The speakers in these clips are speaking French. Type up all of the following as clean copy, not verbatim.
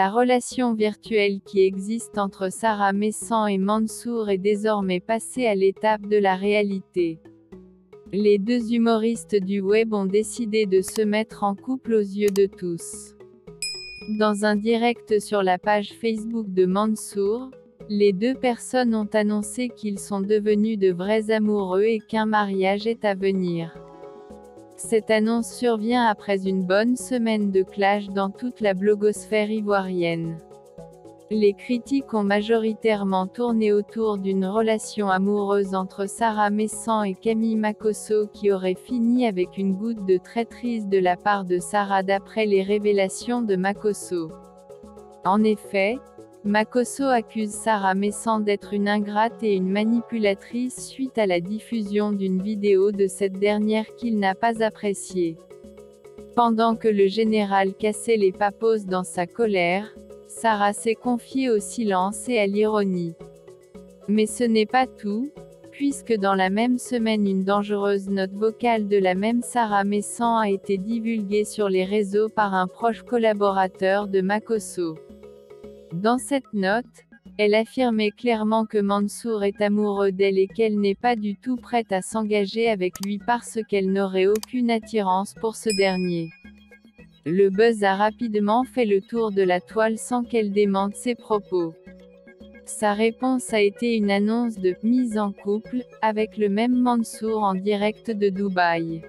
La relation virtuelle qui existe entre Sarah Messan et Mansour est désormais passée à l'étape de la réalité. Les deux humoristes du web ont décidé de se mettre en couple aux yeux de tous. Dans un direct sur la page Facebook de Mansour, les deux personnes ont annoncé qu'ils sont devenus de vrais amoureux et qu'un mariage est à venir. Cette annonce survient après une bonne semaine de clash dans toute la blogosphère ivoirienne. Les critiques ont majoritairement tourné autour d'une relation amoureuse entre Sarah Messan et Camille Makosso qui aurait fini avec une goutte de traîtrise de la part de Sarah d'après les révélations de Makosso. En effet, Makosso accuse Sarah Messan d'être une ingrate et une manipulatrice suite à la diffusion d'une vidéo de cette dernière qu'il n'a pas appréciée. Pendant que le général cassait les papos dans sa colère, Sarah s'est confiée au silence et à l'ironie. Mais ce n'est pas tout, puisque dans la même semaine une dangereuse note vocale de la même Sarah Messan a été divulguée sur les réseaux par un proche collaborateur de Makosso. Dans cette note, elle affirmait clairement que Mansour est amoureux d'elle et qu'elle n'est pas du tout prête à s'engager avec lui parce qu'elle n'aurait aucune attirance pour ce dernier. Le buzz a rapidement fait le tour de la toile sans qu'elle démente ses propos. Sa réponse a été une annonce de « mise en couple » avec le même Mansour en direct de Dubaï.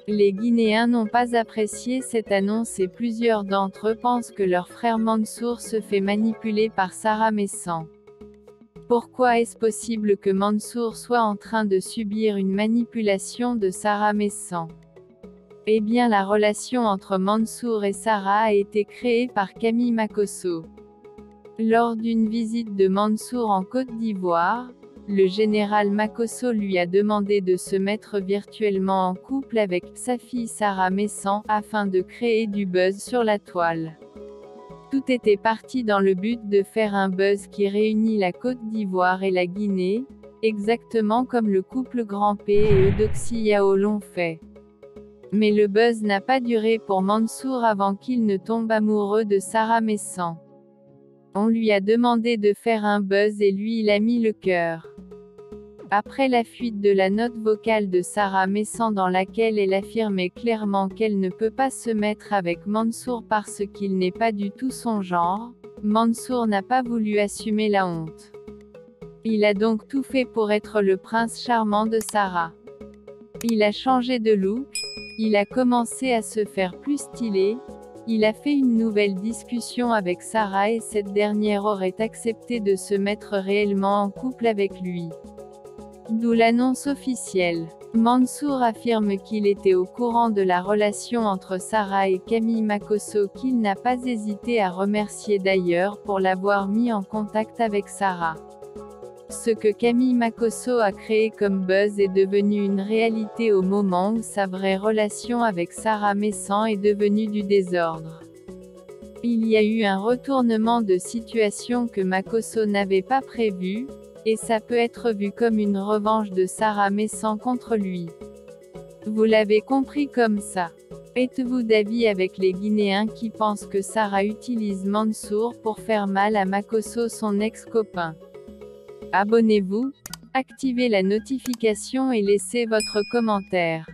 Les Guinéens n'ont pas apprécié cette annonce et plusieurs d'entre eux pensent que leur frère Mansour se fait manipuler par Sarah Messan. Pourquoi est-ce possible que Mansour soit en train de subir une manipulation de Sarah Messan? Eh bien, la relation entre Mansour et Sarah a été créée par Camille Makosso. Lors d'une visite de Mansour en Côte d'Ivoire, le général Makosso lui a demandé de se mettre virtuellement en couple avec sa fille Sarah Messan, afin de créer du buzz sur la toile. Tout était parti dans le but de faire un buzz qui réunit la Côte d'Ivoire et la Guinée, exactement comme le couple Grand P et Eudoxie Yao l'ont fait. Mais le buzz n'a pas duré pour Mansour avant qu'il ne tombe amoureux de Sarah Messan. On lui a demandé de faire un buzz et lui il a mis le cœur. Après la fuite de la note vocale de Sarah Messan dans laquelle elle affirmait clairement qu'elle ne peut pas se mettre avec Mansour parce qu'il n'est pas du tout son genre, Mansour n'a pas voulu assumer la honte. Il a donc tout fait pour être le prince charmant de Sarah. Il a changé de look, il a commencé à se faire plus stylé, il a fait une nouvelle discussion avec Sarah et cette dernière aurait accepté de se mettre réellement en couple avec lui. D'où l'annonce officielle. Mansour affirme qu'il était au courant de la relation entre Sarah et Camille Makosso qu'il n'a pas hésité à remercier d'ailleurs pour l'avoir mis en contact avec Sarah. Ce que Camille Makosso a créé comme buzz est devenu une réalité au moment où sa vraie relation avec Sarah Messan est devenue du désordre. Il y a eu un retournement de situation que Makosso n'avait pas prévu, et ça peut être vu comme une revanche de Sarah Messan contre lui. Vous l'avez compris comme ça. Êtes-vous d'avis avec les Guinéens qui pensent que Sarah utilise Mansour pour faire mal à Makosso son ex-copain? Abonnez-vous, activez la notification et laissez votre commentaire.